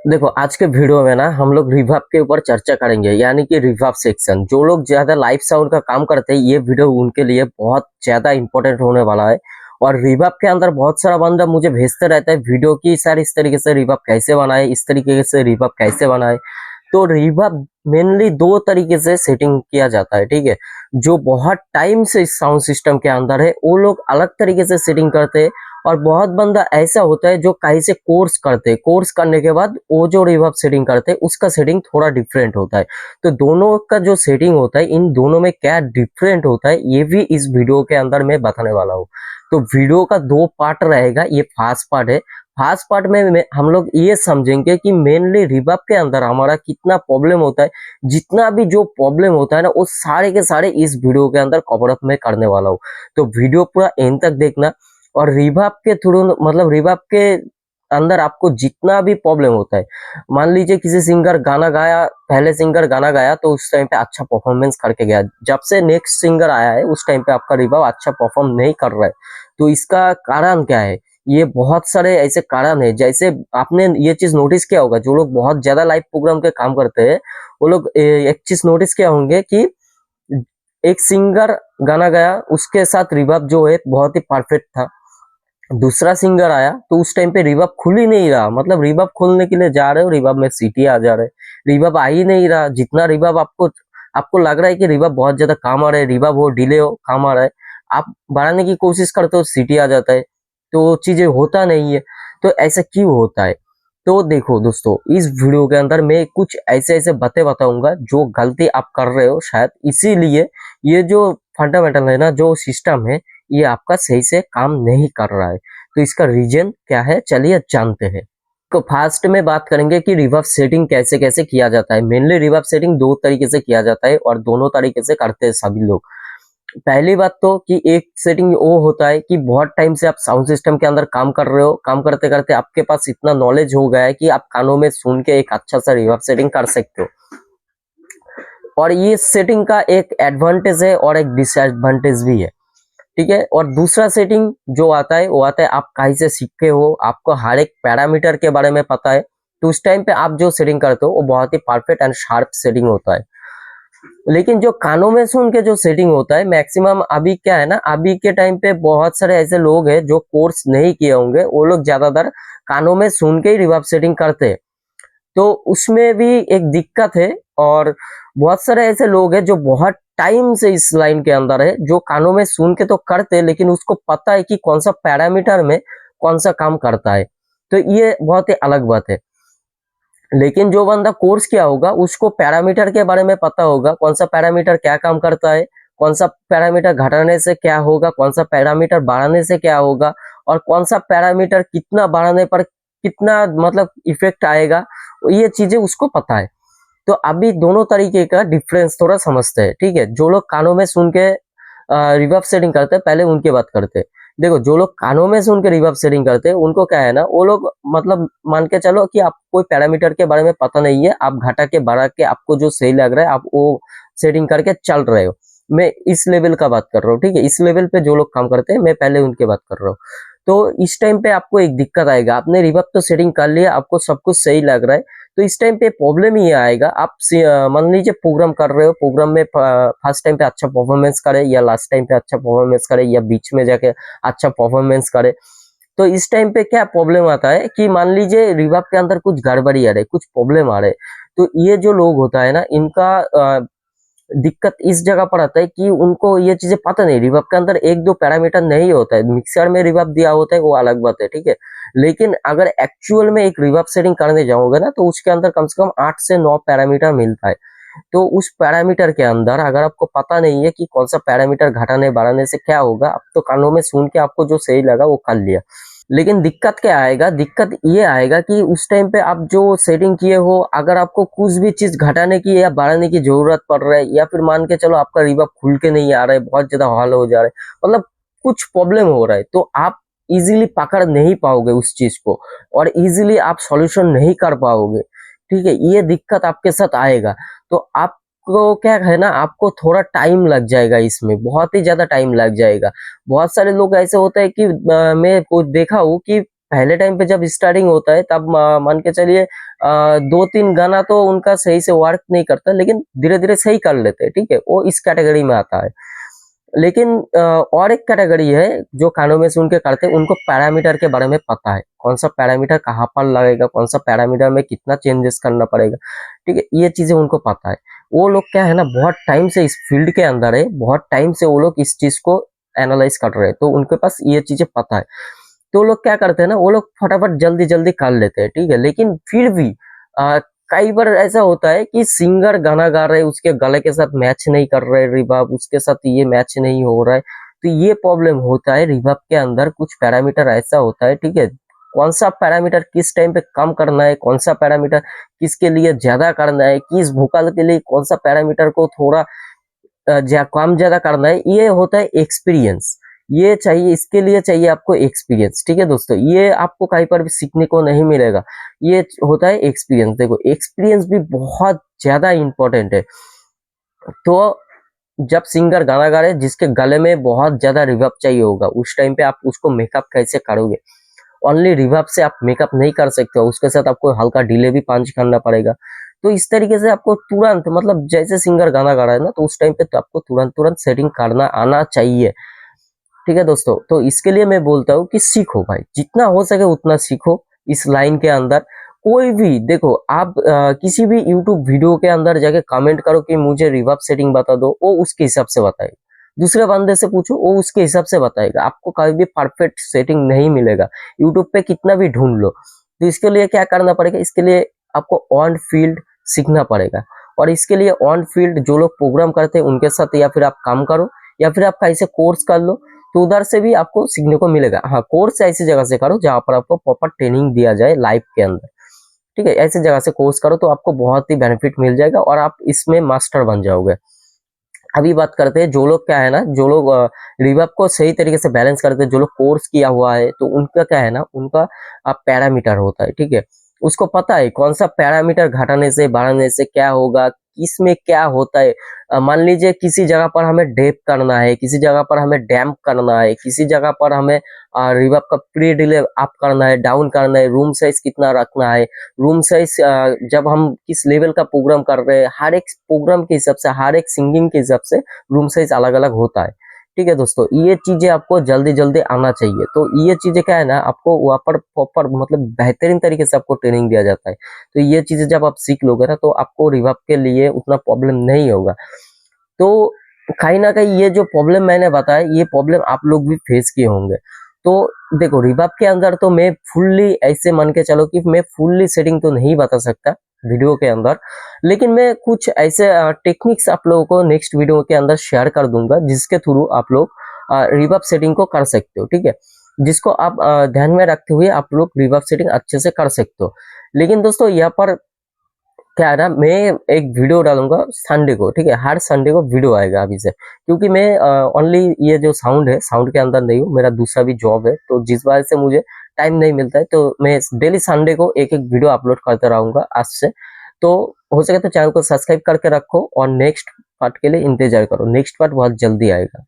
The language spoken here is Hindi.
देखो आज के वीडियो में ना हम लोग रिवर्ब के ऊपर चर्चा करेंगे, यानी कि रिवर्ब सेक्शन। जो लोग ज्यादा लाइव साउंड का काम करते हैं ये वीडियो उनके लिए बहुत ज्यादा इंपॉर्टेंट होने वाला है। और रिवर्ब के अंदर बहुत सारा बंदा मुझे भेजते रहता है वीडियो की, सर इस तरीके से रिवर्ब कैसे बनाए, इस तरीके से रिवर्ब कैसे बनाए। तो रिवर्ब मेनली दो तरीके से सेटिंग किया जाता है, ठीक है। जो बहुत टाइम से इस साउंड सिस्टम के अंदर है वो लोग अलग तरीके से सेटिंग करते हैं। और बहुत बंदा ऐसा होता है जो कहीं से कोर्स करते हैं, कोर्स करने के बाद वो जो रिवर्ब सेटिंग करते हैं उसका सेटिंग थोड़ा डिफरेंट होता है। तो दोनों का जो सेटिंग होता है, इन दोनों में क्या डिफरेंट होता है ये भी इस वीडियो के अंदर मैं बताने वाला हूँ। तो वीडियो का दो पार्ट रहेगा, ये फर्स्ट पार्ट है। फर्स्ट पार्ट में हम लोग ये समझेंगे कि मेनली रिवर्ब के अंदर हमारा कितना प्रॉब्लम होता है। जितना भी जो प्रॉब्लम होता है ना वो सारे के सारे इस वीडियो के अंदर कवर अप में करने वाला हूँ। तो वीडियो पूरा एंड तक देखना। और रिवर्ब के थ्रू मतलब रिवर्ब के अंदर आपको जितना भी प्रॉब्लम होता है, मान लीजिए किसी सिंगर गाना गाया, पहले सिंगर गाना गाया तो उस टाइम पे अच्छा परफॉर्मेंस करके गया, जब से नेक्स्ट सिंगर आया है उस टाइम पे आपका रिवर्ब अच्छा परफॉर्म नहीं कर रहा है। तो इसका कारण क्या है? ये बहुत सारे ऐसे कारण है। जैसे आपने ये चीज नोटिस किया होगा, जो लोग बहुत ज्यादा लाइव प्रोग्राम के काम करते हैं वो लोग एक चीज नोटिस किया होंगे कि एक सिंगर गाना गाया, उसके साथ रिवर्ब जो है बहुत ही परफेक्ट था। दूसरा सिंगर आया तो उस टाइम पे रिवर्ब खुल ही नहीं रहा, मतलब रिवर्ब खोलने के लिए जा रहे हो रिवर्ब में सीटी आ जा रहे, रिवर्ब आ ही नहीं रहा। जितना रिवर्ब आपको आपको लग रहा है कि रिवर्ब बहुत ज्यादा काम आ रहा है, रिवर्ब हो डिले हो काम आ रहा है, आप बढ़ाने की कोशिश करते हो सीटी आ जाता है। तो चीजें होता नहीं है। तो ऐसा क्यों होता है? तो देखो दोस्तों, इस वीडियो के अंदर मैं कुछ ऐसे ऐसे बातें बताऊंगा जो गलती आप कर रहे हो शायद, इसीलिए ये जो फंडामेंटल है ना, जो सिस्टम है, ये आपका सही से काम नहीं कर रहा है। तो इसका रीजन क्या है, चलिए जानते हैं। तो फास्ट में बात करेंगे कि रिवर्ब सेटिंग कैसे कैसे किया जाता है। मेनली रिवर्ब सेटिंग दो तरीके से किया जाता है और दोनों तरीके से करते हैं सभी लोग। पहली बात तो कि एक सेटिंग वो होता है कि बहुत टाइम से आप साउंड सिस्टम के अंदर काम कर रहे हो, काम करते करते आपके पास इतना नॉलेज हो गया है कि आप कानों में सुन के एक अच्छा सा रिवर्ब सेटिंग कर सकते हो। और ये सेटिंग का एक एडवांटेज है और एक डिसएडवांटेज भी है, ठीक है। और दूसरा सेटिंग जो आता है वो आता है आप कहीं से सीखे हो, आपको हर एक पैरामीटर के बारे में पता है, तो उस टाइम पे आप जो सेटिंग करते हो वो बहुत ही परफेक्ट एंड शार्प सेटिंग होता है। लेकिन जो कानों में सुन के जो सेटिंग होता है, मैक्सिमम अभी क्या है ना, अभी के टाइम पे बहुत सारे ऐसे लोग हैं जो कोर्स नहीं किए होंगे, वो लोग ज्यादातर कानों में सुन के ही रिवर्ब सेटिंग करते हैं। तो उसमें भी एक दिक्कत है। और बहुत सारे ऐसे लोग हैं जो बहुत टाइम से इस लाइन के अंदर है, जो कानों में सुन के तो करते हैं लेकिन उसको पता है कि कौन सा पैरामीटर में कौन सा काम करता है। तो ये बहुत ही अलग बात है। लेकिन जो बंदा कोर्स किया होगा उसको पैरामीटर के बारे में पता होगा, कौन सा पैरामीटर क्या काम करता है, कौन सा पैरामीटर घटाने से क्या होगा, कौन सा पैरामीटर बढ़ाने से क्या होगा, और कौन सा पैरामीटर कितना बढ़ाने पर कितना मतलब इफेक्ट आएगा, ये चीजें उसको पता है। तो अभी दोनों तरीके का डिफरेंस थोड़ा समझते हैं, ठीक है। जो लोग कानों में सुन के रिवर्ब सेटिंग करते हैं पहले उनकी बात करते हैं। देखो, जो लोग कानों में सुन के रिवर्ब सेटिंग करते हैं उनको क्या है ना, वो लोग मतलब मान के चलो कि आपको कोई पैरामीटर के बारे में पता नहीं है, आप घटा के बढ़ा के आपको जो सही लग रहा है आप वो सेटिंग करके चल रहे हो। मैं इस लेवल का बात कर रहा हूँ, ठीक है। इस लेवल पे जो लोग काम करते हैं मैं पहले उनके बात कर रहा हूँ। तो इस टाइम पे आपको एक दिक्कत आएगा, आपने रिवर्ब तो सेटिंग कर लिया, आपको सब कुछ सही लग रहा है, तो इस टाइम पे प्रॉब्लम ये आएगा। आप मान लीजिए प्रोग्राम कर रहे हो, प्रोग्राम में फर्स्ट टाइम पे अच्छा परफॉर्मेंस करे या लास्ट टाइम पे अच्छा परफॉर्मेंस करे या बीच में जाके अच्छा परफॉर्मेंस करे। तो इस टाइम पे क्या प्रॉब्लम आता है कि मान लीजिए रिवर्ब के अंदर कुछ गड़बड़ी आ रही है, कुछ प्रॉब्लम आ रहे है। तो ये जो लोग होता है ना, इनका दिक्कत इस जगह पर आता है कि उनको ये चीजें पता नहीं, रिवर्ब के अंदर एक दो पैरामीटर नहीं होता है, मिक्सर में रिवर्ब दिया होता है वो अलग बात है, ठीक है। लेकिन अगर एक्चुअल में एक रिवर्ब सेटिंग करने जाओगे ना तो उसके अंदर कम से कम 8 से 9 पैरामीटर मिलता है। तो उस पैरामीटर के अंदर अगर आपको पता नहीं है कि कौन सा पैरामीटर घटाने बढ़ाने से क्या होगा, आप तो कानों में सुन के आपको जो सही लगा वो कर लिया। लेकिन दिक्कत क्या आएगा, दिक्कत ये आएगा कि उस टाइम पे आप जो सेटिंग किए हो, अगर आपको कुछ भी चीज घटाने की या बढ़ाने की जरूरत पड़ रहा है, या फिर मान के चलो आपका रिवर्ब खुल के नहीं आ रहा है, बहुत ज्यादा हॉल हो जा रहा है, मतलब कुछ प्रॉब्लम हो रहा है, तो आप इजीली पकड़ नहीं पाओगे उस चीज को, और इजीली आप सॉल्यूशन नहीं कर पाओगे, ठीक है। ये दिक्कत आपके साथ आएगा। तो आपको क्या है ना, आपको थोड़ा टाइम लग जाएगा, इसमें बहुत ही ज्यादा टाइम लग जाएगा। बहुत सारे लोग ऐसे होते हैं कि मैं को देखा हूँ कि पहले टाइम पे जब स्टार्टिंग होता है तब मान के चलिए 2-3 गाना तो उनका सही से वर्क नहीं करता, लेकिन धीरे धीरे सही कर लेते हैं, ठीक है, वो इस कैटेगरी में आता है। लेकिन और एक कैटेगरी है जो कानों में सुन के करते हैं, उनको पैरामीटर के बारे में पता है, कौन सा पैरामीटर कहाँ पर लगेगा, कौन सा पैरामीटर में कितना चेंजेस करना पड़ेगा, ठीक है, ये चीजें उनको पता है। वो लोग क्या है ना, बहुत टाइम से इस फील्ड के अंदर है, बहुत टाइम से वो लोग इस चीज को एनालाइज कर रहे हैं, तो उनके पास ये चीजें पता है। तो लोग क्या करते हैं ना, वो लोग फटाफट जल्दी जल्दी कर लेते हैं, ठीक है, लेकिन फिर भी कई बार ऐसा होता है कि सिंगर गाना गा रहे हैं, उसके गले के साथ मैच नहीं कर रहे रिवर्ब, उसके साथ ये मैच नहीं हो रहा है, तो ये प्रॉब्लम होता है रिवर्ब के अंदर। कुछ पैरामीटर ऐसा होता है, ठीक है, कौन सा पैरामीटर किस टाइम पे कम करना है, कौन सा पैरामीटर किसके लिए ज्यादा करना है, किस वोकल के लिए कौन सा पैरामीटर को थोड़ा कम ज्यादा करना है, ये होता है एक्सपीरियंस। ये चाहिए, इसके लिए चाहिए आपको एक्सपीरियंस, ठीक है दोस्तों, ये आपको कहीं पर भी सीखने को नहीं मिलेगा, ये होता है एक्सपीरियंस। देखो एक्सपीरियंस भी बहुत ज्यादा इंपॉर्टेंट है। तो जब सिंगर गाना गा रहे हैं जिसके गले में बहुत ज्यादा रिवर्ब चाहिए होगा, उस टाइम पे आप उसको मेकअप कैसे करोगे? ओनली रिवर्ब से आप मेकअप नहीं कर सकते हो, उसके साथ आपको हल्का डिले भी पंच करना पड़ेगा। तो इस तरीके से आपको तुरंत, मतलब जैसे सिंगर गाना गा रहा है ना, तो उस टाइम पे तो आपको तुरंत तुरंत सेटिंग करना आना चाहिए, ठीक है दोस्तों। तो इसके लिए मैं बोलता हूँ कि सीखो भाई, जितना हो सके उतना सीखो इस लाइन के अंदर। कोई भी देखो, आप किसी भी यूट्यूब वीडियो के अंदर जाके कमेंट करो कि मुझे रिवर्ब सेटिंग बता दो, वो उसके हिसाब से बताएगा। दूसरे बंदे से पूछो, वो उसके हिसाब से बताएगा, आपको कभी भी परफेक्ट सेटिंग नहीं मिलेगा, यूट्यूब पे कितना भी ढूंढ लो। तो इसके लिए क्या करना पड़ेगा, इसके लिए आपको ऑन फील्ड सीखना पड़ेगा, और इसके लिए ऑन फील्ड जो लोग प्रोग्राम करते हैं उनके साथ या फिर आप काम करो, या फिर आप कहीं से कोर्स कर लो, तो उधर से भी आपको सीखने को मिलेगा। हाँ, कोर्स ऐसी जगह से करो जहां पर आपको प्रॉपर ट्रेनिंग दिया जाए लाइव के अंदर, ठीक है, ऐसी जगह से कोर्स करो तो आपको बहुत ही बेनिफिट मिल जाएगा और आप इसमें मास्टर बन जाओगे। अभी बात करते हैं जो लोग क्या है ना, जो लोग रिवर्ब को सही तरीके से बैलेंस करते हैं, जो लोग कोर्स किया हुआ है, तो उनका क्या है ना, उनका पैरामीटर होता है, ठीक है, उसको पता है कौन सा पैरामीटर घटाने से बढ़ाने से क्या होगा, किसमें क्या होता है। मान लीजिए किसी जगह पर हमें डेप करना है, किसी जगह पर हमें डैम्प करना है, किसी जगह पर हमें रिवर्ब का प्री डिले अप करना है, डाउन करना है, रूम साइज कितना रखना है, रूम साइज जब हम किस लेवल का प्रोग्राम कर रहे हैं, हर एक प्रोग्राम के हिसाब से, हर एक सिंगिंग के हिसाब से रूम साइज अलग अलग होता है, ठीक है दोस्तों। ये चीजें आपको जल्दी जल्दी आना चाहिए। तो ये चीजें क्या है ना, आपको वहाँ पर प्रॉपर मतलब बेहतरीन तरीके से आपको ट्रेनिंग दिया जाता है। तो ये चीजें जब आप सीख लोगे ना, तो आपको रिवर्ब के लिए उतना प्रॉब्लम नहीं होगा। तो कहीं ना कहीं ये जो प्रॉब्लम मैंने बताया, ये प्रॉब्लम आप लोग भी फेस किए होंगे। तो देखो रिवर्ब के अंदर तो मैं फुल्ली ऐसे मान के चलो कि मैं फुल्ली सेटिंग तो नहीं बता सकता वीडियो के अंदर, लेकिन मैं कुछ ऐसे टेक्निक्स आप लोगों को नेक्स्ट वीडियो के अंदर शेयर कर दूंगा, जिसके थ्रू आप लोग रिवर्ब सेटिंग को कर सकते हो, ठीक है, जिसको आप ध्यान में रखते हुए आप लोग रिवर्ब सेटिंग अच्छे से कर सकते हो। लेकिन दोस्तों यहाँ पर क्या है ना, मैं एक वीडियो डालूंगा संडे को, ठीक है, हर संडे को वीडियो आएगा अभी से, क्योंकि मैं ओनली ये जो साउंड है, साउंड के अंदर नहीं हूँ, मेरा दूसरा भी जॉब है, तो जिस वजह से मुझे टाइम नहीं मिलता है, तो मैं डेली संडे को एक एक वीडियो अपलोड करते रहूंगा आज से। तो हो सके तो चैनल को सब्सक्राइब करके रखो और नेक्स्ट पार्ट के लिए इंतजार करो, नेक्स्ट पार्ट बहुत जल्दी आएगा।